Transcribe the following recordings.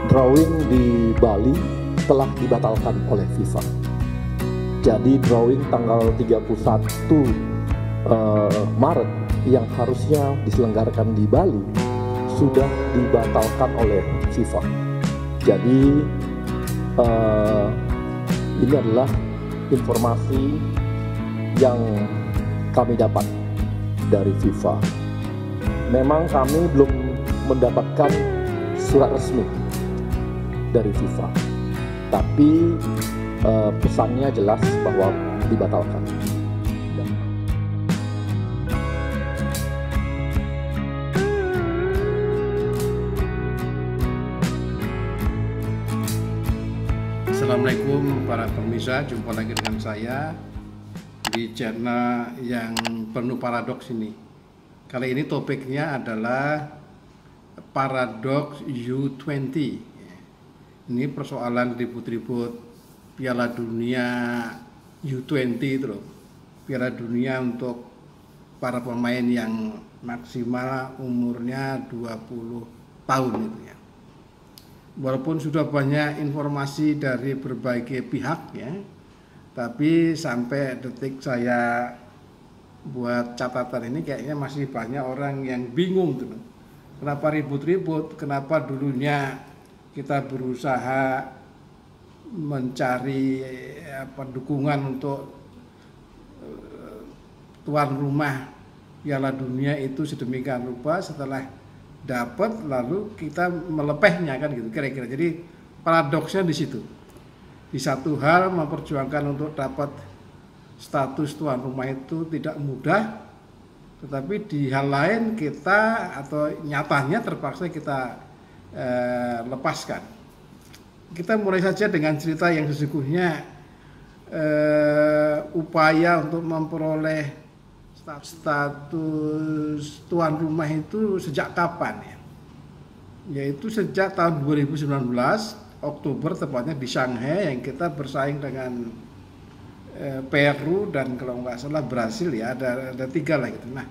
drawing di Bali telah dibatalkan oleh FIFA. Jadi drawing tanggal 31 Maret yang harusnya diselenggarakan di Bali sudah dibatalkan oleh FIFA. Jadi ini adalah informasi yang kami dapat dari FIFA. Memang kami belum mendapatkan surat resmi dari FIFA, tapi pesannya jelas bahwa dibatalkan. Assalamualaikum para pemirsa, jumpa lagi dengan saya di channel yang penuh paradoks ini. Kali ini topiknya adalah paradoks U20. Ini persoalan ribut-ribut Piala Dunia U20 itu loh. Piala Dunia untuk para pemain yang maksimal umurnya 20 tahun itu ya. Walaupun sudah banyak informasi dari berbagai pihak ya, tapi sampai detik saya buat catatan ini kayaknya masih banyak orang yang bingung tuh. Kenapa ribut-ribut? Kenapa dulunya kita berusaha mencari dukungan untuk tuan rumah Piala Dunia itu sedemikian rupa, setelah dapat lalu kita melepehnya kan gitu kira-kira. Jadi paradoksnya di situ. Di satu hal memperjuangkan untuk dapat status tuan rumah itu tidak mudah, tetapi di hal lain kita atau nyatanya terpaksa kita lepaskan. Kita mulai saja dengan cerita yang sesungguhnya upaya untuk memperoleh status tuan rumah itu sejak kapan ya? Yaitu sejak tahun 2019 Oktober tepatnya di Shanghai, yang kita bersaing dengan Peru dan kalau nggak salah Brasil ya, ada 3 lah gitu. Nah,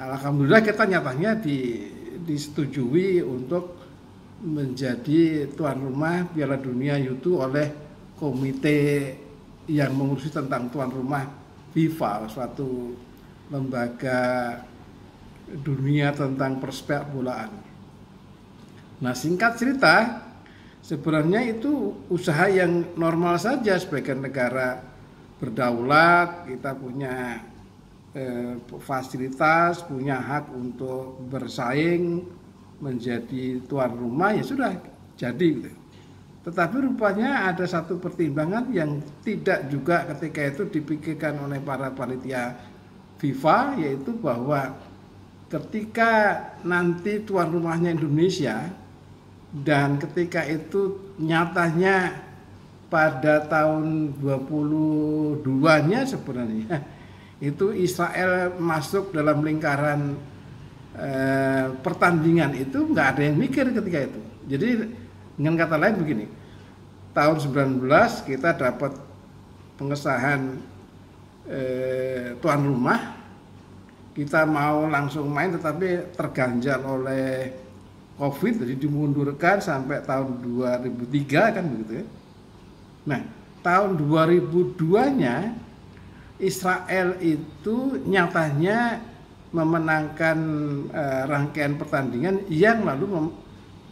alhamdulillah kita nyatanya disetujui untuk menjadi tuan rumah Piala Dunia U20 oleh komite yang mengurusi tentang tuan rumah FIFA, suatu lembaga dunia tentang persepak bolaan. Nah, singkat cerita, sebenarnya itu usaha yang normal saja sebagai negara berdaulat. Kita punya fasilitas, punya hak untuk bersaing menjadi tuan rumah, ya sudah jadi gitu. Tetapi rupanya ada satu pertimbangan yang tidak juga ketika itu dipikirkan oleh para panitia FIFA, yaitu bahwa ketika nanti tuan rumahnya Indonesia dan ketika itu nyatanya pada tahun 22-nya sebenarnya itu Israel masuk dalam lingkaran pertandingan, itu nggak ada yang mikir ketika itu. Jadi dengan kata lain begini, tahun 19 kita dapat pengesahan tuan rumah, kita mau langsung main tetapi terganjal oleh COVID, jadi dimundurkan sampai tahun 2003 kan begitu ya. Nah, tahun 2002-nya Israel itu nyatanya memenangkan rangkaian pertandingan yang lalu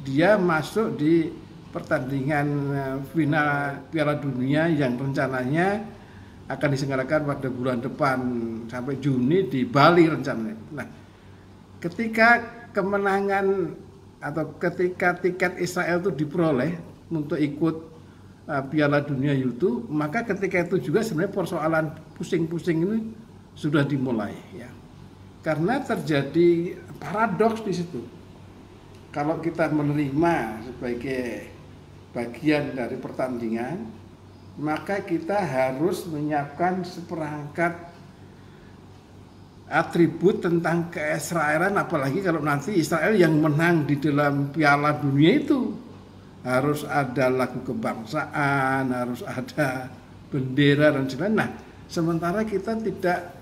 dia masuk di pertandingan final Piala Dunia yang rencananya akan diselenggarakan pada bulan depan sampai Juni di Bali rencananya. Nah, ketika kemenangan atau ketika tiket Israel itu diperoleh untuk ikut Piala Dunia U20, maka ketika itu juga sebenarnya persoalan pusing-pusing ini sudah dimulai ya. Karena terjadi paradoks di situ. Kalau kita menerima sebagai bagian dari pertandingan, maka kita harus menyiapkan seperangkat atribut tentang keisraelan, apalagi kalau nanti Israel yang menang di dalam Piala Dunia itu. Harus ada lagu kebangsaan, harus ada bendera dan sebagainya. Nah, sementara kita tidak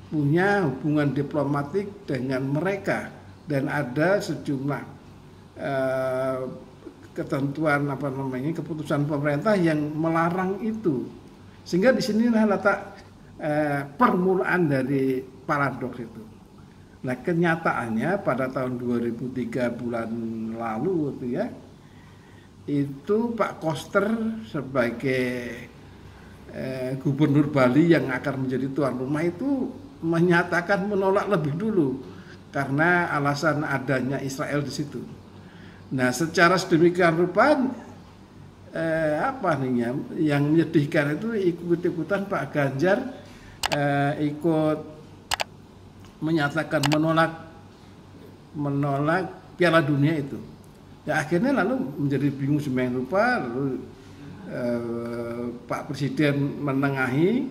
punya hubungan diplomatik dengan mereka dan ada sejumlah ketentuan keputusan pemerintah yang melarang itu, sehingga di sinilah letak permulaan dari paradoks itu. Nah, kenyataannya pada tahun 2003 bulan lalu itu Pak Koster sebagai Gubernur Bali yang akan menjadi tuan rumah itu menyatakan menolak lebih dulu karena alasan adanya Israel di situ. Nah, secara sedemikian rupa yang menyedihkan itu ikut-ikutan Pak Ganjar ikut menyatakan menolak Piala Dunia itu. Ya, akhirnya lalu menjadi bingung sedemikian rupa, lalu Pak Presiden menengahi,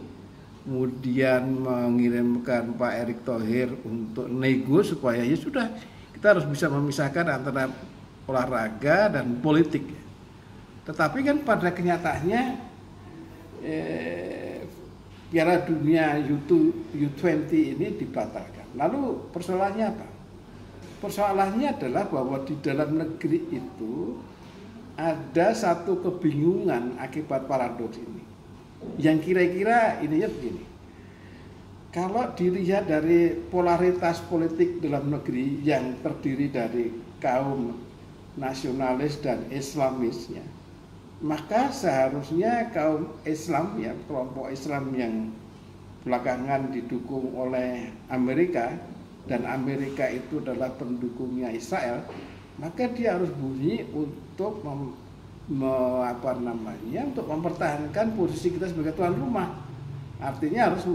kemudian mengirimkan Pak Erick Thohir untuk nego supaya ya sudah, kita harus bisa memisahkan antara olahraga dan politik. Tetapi kan pada kenyataannya Piala Dunia U20 ini dibatalkan. Lalu persoalannya apa? Persoalannya adalah bahwa di dalam negeri itu ada satu kebingungan akibat paradoks ini. Yang kira-kira ininya begini. Kalau dilihat dari polaritas politik dalam negeri yang terdiri dari kaum nasionalis dan Islamisnya, maka seharusnya kaum Islam, ya kelompok Islam yang belakangan didukung oleh Amerika dan Amerika itu adalah pendukungnya Israel, maka dia harus bunyi untuk untuk mempertahankan posisi kita sebagai tuan rumah. Artinya harus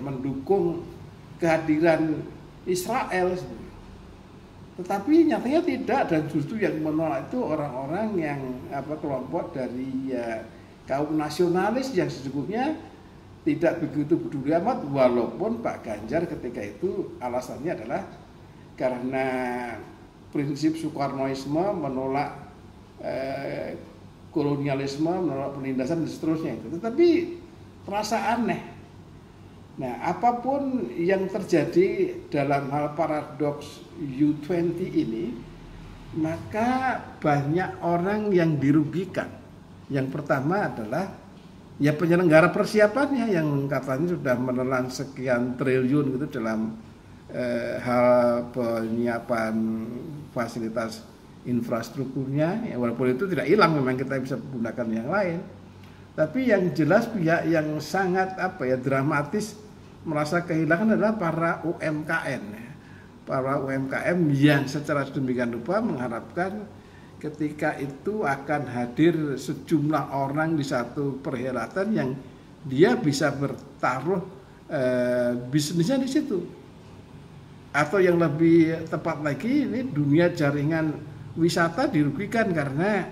mendukung kehadiran Israel. Tetapi nyatanya tidak, dan justru yang menolak itu orang-orang yang kelompok dari kaum nasionalis yang sesungguhnya tidak begitu peduli amat, walaupun Pak Ganjar ketika itu alasannya adalah karena prinsip Soekarnoisme, menolak kolonialisme, menolak penindasan dan seterusnya itu. Tetapi terasa aneh. Nah, apapun yang terjadi dalam hal paradoks U20 ini, maka banyak orang yang dirugikan. Yang pertama adalah ya penyelenggara persiapannya yang katanya sudah menelan sekian triliun gitu dalam hal penyiapan fasilitas infrastrukturnya. Ya, walaupun itu tidak hilang, memang kita bisa menggunakan yang lain. Tapi yang jelas pihak yang sangat dramatis merasa kehilangan adalah para UMKM. Para UMKM yang secara sedemikian rupa mengharapkan ketika itu akan hadir sejumlah orang di satu perhelatan yang dia bisa bertaruh bisnisnya di situ. Atau yang lebih tepat lagi, ini dunia jaringan wisata dirugikan karena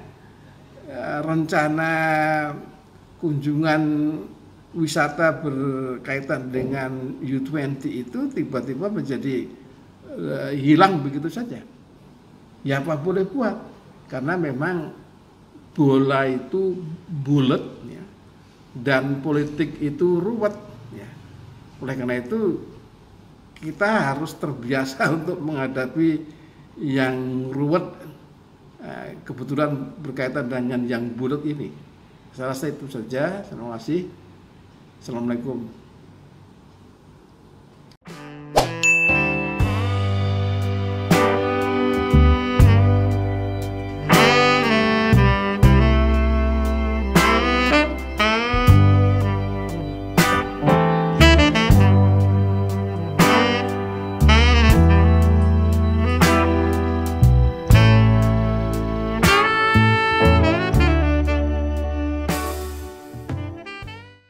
rencana kunjungan wisata berkaitan dengan U20 itu tiba-tiba menjadi hilang begitu saja. Ya apa boleh buat, karena memang bola itu bulat ya, dan politik itu ruwet ya. Oleh karena itu kita harus terbiasa untuk menghadapi yang ruwet, kebetulan berkaitan dengan yang bulat ini. Saya rasa itu saja. Terima kasih. Assalamualaikum.